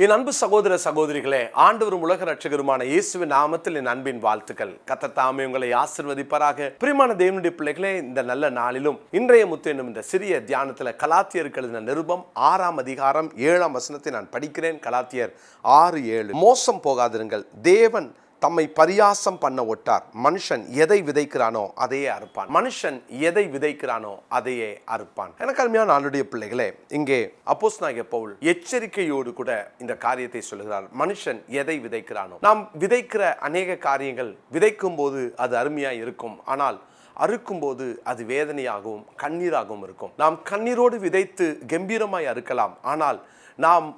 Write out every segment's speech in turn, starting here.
என் அன்பு சகோதர சகோதரிகளே, ஆண்டவரும் உலக ரட்சகருமான இயேசுவின் நாமத்தில் என் அன்பின் வாழ்த்துக்கள். கர்த்தர் தாமே உங்களை ஆசீர்வதிப்பாராக. பிரியமான தேவனுடைய பிள்ளைகளே, இந்த நல்ல நாளிலும் இன்றைய முத்து என்னும் இந்த சிறிய தியானத்தில் கலாத்தியருக்கு எழுதின நிருபம் 6ஆம் அதிகாரம் 7ஆம் வசனத்தை நான் படிக்கிறேன். கலாத்தியர் 6:7. மோசம் போகாதிருங்கள், தேவன் தம்மை பரியாசம் பண்ண ஒட்டார். மனுஷன் எதை விதைக்கிறானோ அதையே அறுப்பான். மனுஷன் எதை விதைக்கிறானோ அதையே அறுப்பான். எனக்கு அருமையான ஆண்டுடைய பிள்ளைகளே, இங்கே அப்போஸ்தலனாகிய பவுல் எச்சரிக்கையோடு கூட இந்த காரியத்தை சொல்லுகிறார். மனுஷன் எதை விதைக்கிறானோ, நாம் விதைக்கிற அநேக காரியங்கள் விதைக்கும் போது அது அருமையா இருக்கும், ஆனால் அறுக்கும்போது அது வேதனையாகவும் கண்ணீராகவும் இருக்கும். நாம் கண்ணீரோடு விதைத்து கம்பீரமாய் அறுக்கலாம், ஆனால்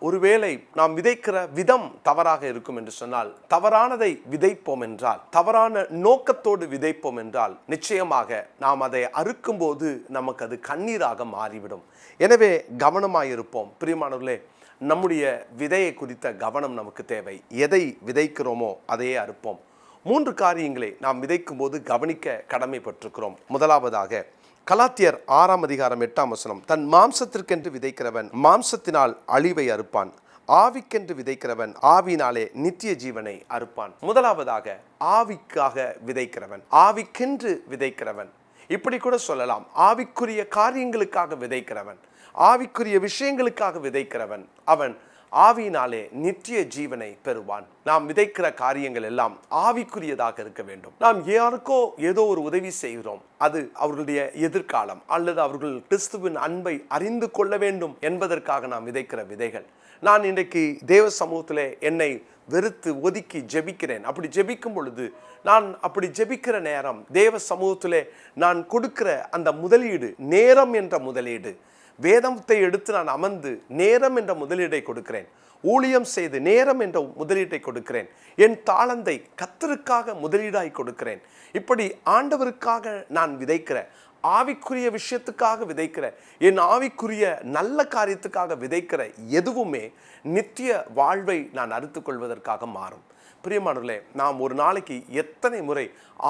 ஒருவேளை நாம் விதைக்கிற விதம் தவறாக இருக்கும் என்று சொன்னால், தவறானதை விதைப்போம் என்றால், தவறான நோக்கத்தோடு விதைப்போம் என்றால், நிச்சயமாக நாம் அதை அறுக்கும் போது நமக்கு அது கண்ணீராக மாறிவிடும். எனவே கவனமாயிருப்போம். பிரியமானவர்களே, நம்முடைய விதையை குறித்த கவனம் நமக்கு தேவை. எதை விதைக்கிறோமோ அதையே அறுப்போம். 3 காரியங்களை நாம் விதைக்கும் போது கவனிக்க கடமைப்பட்டிருக்கிறோம். முதலாவதாக கலாத்தியர் 6ஆம் அதிகாரம் 8ஆம் வசனம், தன் மாம்சத்திற்கென்று விதைக்கிறவன் மாம்சத்தினால் அழிவை அறுப்பான், ஆவிக்கென்று விதைக்கிறவன் ஆவியினாலே நித்திய ஜீவனை அறுப்பான். முதலாவதாக ஆவிக்காக விதைக்கிறவன், ஆவிக்கென்று விதைக்கிறவன், இப்படி கூட சொல்லலாம், ஆவிக்குரிய காரியங்களுக்காக விதைக்கிறவன், ஆவிக்குரிய விஷயங்களுக்காக விதைக்கிறவன், அவன் ஆவியினாலே நித்திய ஜீவனை பெறுவான். நாம் விதைக்கிற காரியங்கள் எல்லாம் ஆவிக்குரியதாக இருக்க வேண்டும். நாம் யாருக்கோ ஏதோ ஒரு உதவி செய்கிறோம், அது அவர்களுடைய எதிர்காலம் அல்லது அவர்கள் கிறிஸ்துவின் அன்பை அறிந்து கொள்ள வேண்டும் என்பதற்காக நாம் விதைக்கிற விதைகள். நான் இன்றைக்கு தேவ சமூகத்திலே என்னை வெறுத்து ஒதுக்கி ஜெபிக்கிறேன். அப்படி ஜெபிக்கும் பொழுது, நான் அப்படி ஜெபிக்கிற நேரம், தேவ சமூகத்திலே நான் கொடுக்கிற அந்த முதலீடு, நேரம் என்ற முதலீடு, வேதத்தை எடுத்து நான் அமர்ந்து நேரம் என்ற முதலீடை கொடுக்கிறேன். ஊழியம் செய்து நேரம் என்ற முதலீட்டை கொடுக்கிறேன். என் தாளந்தை கர்த்தருக்காக முதலீடாய் கொடுக்கிறேன். இப்படி ஆண்டவருக்காக நான் விதைக்கிற, ஆவிக்குரிய விஷயத்துக்காக விதைக்கிற, என் ஆவிக்குரிய நல்ல காரியத்துக்காக விதைக்கிற எதுவுமே நித்திய வாழ்வை நான் அறுத்து கொள்வதற்காக மாறும். பிரியமானவர்களே, நாம் ஒரு நாளைக்கு எத்தனை முறை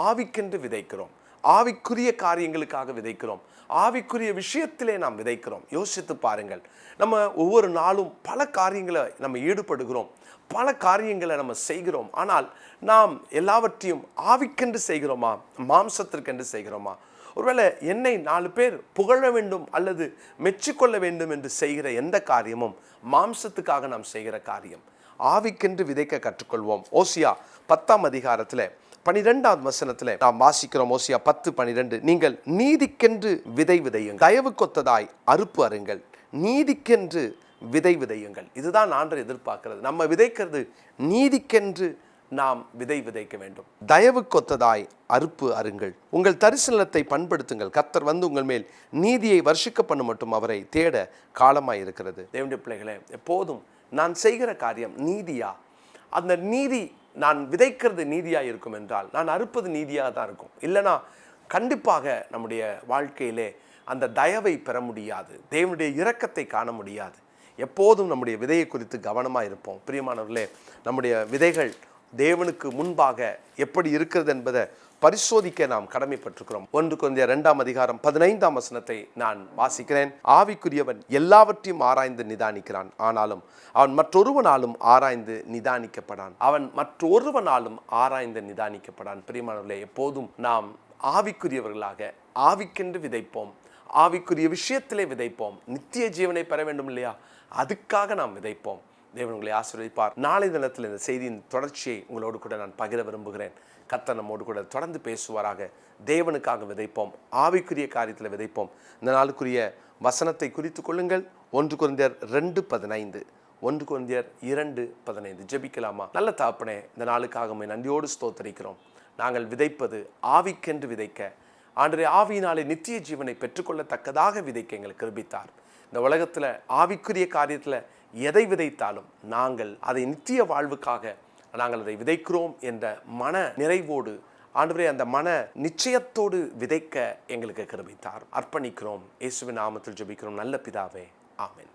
ஆவிக்கென்று விதைக்கிறோம், ஆவிக்குரிய காரியங்களுக்காக விதைக்கிறோம், ஆவிக்குரிய விஷயத்திலே நாம் விதைக்கிறோம். யோசித்து பாருங்கள். நம்ம ஒவ்வொரு நாளும் பல காரியங்களை நம்ம ஈடுபடுகிறோம், பல காரியங்களை நம்ம செய்கிறோம், ஆனால் நாம் எல்லாவற்றையும் ஆவிக்கென்று செய்கிறோமா, மாம்சத்திற்கென்று செய்கிறோமா? ஒருவேளை என்னை 4 பேர் புகழ வேண்டும் அல்லது மெச்சிக்கொள்ள வேண்டும் என்று செய்கிற எந்த காரியமும் மாம்சத்துக்காக நாம் செய்கிற காரியம். ஆவிக்கென்று விதைக்க கற்றுக்கொள்வோம். ஓசியா 10ஆம் அதிகாரத்தில் 12ஆம் வசனத்தில் நாம் வாசிக்கிறோம். ஓசியா 10:12, நீங்கள் நீதிக்கென்று விதை விதையுங்கள், தயவு கொத்ததாய் அறுப்பு அருங்கள், நீதிக்கென்று விதை விதையுங்கள். இதுதான் ஆண்டவர் எதிர்பார்க்கிறது. நம்ம விதைக்கிறது நீதிக்கென்று நாம் விதை விதைக்க வேண்டும். தயவு கொத்ததாய் அறுப்பு அருங்கள், உங்கள் தரிசனத்தை பண்படுத்துங்கள், கர்த்தர் வந்து உங்கள் மேல் நீதியை வர்ஷிக்க பண்ண மட்டும் அவரை தேட காலமாய் இருக்கிறது. தேவனுடைய பிள்ளைகளே, எப்போதும் நான் செய்கிற காரியம் நீதியா, அந்த நீதி நான் விதைக்கிறது நீதியாக இருக்கும் என்றால் நான் அறுப்பது நீதியாக தான் இருக்கும். இல்லைனா கண்டிப்பாக நம்முடைய வாழ்க்கையிலே அந்த தயவை பெற முடியாது, தேவனுடைய இரக்கத்தை காண முடியாது. எப்போதும் நம்முடைய விதையை குறித்து கவனமாக இருப்போம். பிரியமானவர்களே, நம்முடைய விதைகள் தேவனுக்கு முன்பாக எப்படி இருக்கிறது என்பதை பரிசோதிக்க நாம் கடமைப்பட்டிருக்கிறோம். 1 கொரிந்தியர் 2ஆம் அதிகாரம் 15ஆம் வசனத்தை நான் வாசிக்கிறேன். ஆவிக்குரியவன் எல்லாவற்றையும் ஆராய்ந்து நிதானிக்கிறான், ஆனாலும் அவன் மற்றொருவனாலும் ஆராய்ந்து நிதானிக்கப்படான். பிரியமானவர்களே, எப்போதும் நாம் ஆவிக்குரியவர்களாக ஆவிக்கென்று விதைப்போம், ஆவிக்குரிய விஷயத்திலே விதைப்போம். நித்திய ஜீவனை பெற வேண்டும் இல்லையா, அதுக்காக நாம் விதைப்போம். தேவன் உங்களை ஆசீர்வதிப்பார். நாளை தினத்தில் இந்த செய்தியின் தொடர்ச்சியை உங்களோடு கூட நான் பகிர விரும்புகிறேன். கர்த்தர் நம்மோடு கூட தொடர்ந்து பேசுவாராக. தேவனுக்காக விதைப்போம், ஆவிக்குரிய காரியத்தில் விதைப்போம். இந்த நாளுக்குரிய வசனத்தை குறித்து கொள்ளுங்கள். 1 கொரிந்தியர் 2:15, 1 கொரிந்தியர் 2:15. ஜெபிக்கலாமா? நல்ல தகப்பனே, இந்த நாளுக்காக உம்மை நன்றியோடு ஸ்தோத்திரிக்கிறோம். நாங்கள் விதைப்பது ஆவிக்கென்று விதைக்க, ஆண்டவரே, ஆவியினாலே நித்திய ஜீவனை பெற்றுக்கொள்ளத்தக்கதாக விதைக்க எங்களுக்கு கிருபித்தார். இந்த உலகத்தில் ஆவிக்குரிய காரியத்தில் எதை விதைத்தாலும் நாங்கள் அதை நித்திய வாழ்வுக்காக நாங்கள் அதை விதைக்கிறோம் என்ற மன நிறைவோடு, ஆண்டவரே, அந்த மன நிச்சயத்தோடு விதைக்க எங்களுக்கு கிருபைத்தார். அர்ப்பணிக்கிறோம். இயேசுவின் நாமத்தில் ஜெபிக்கிறோம் நல்ல பிதாவே, ஆமென்.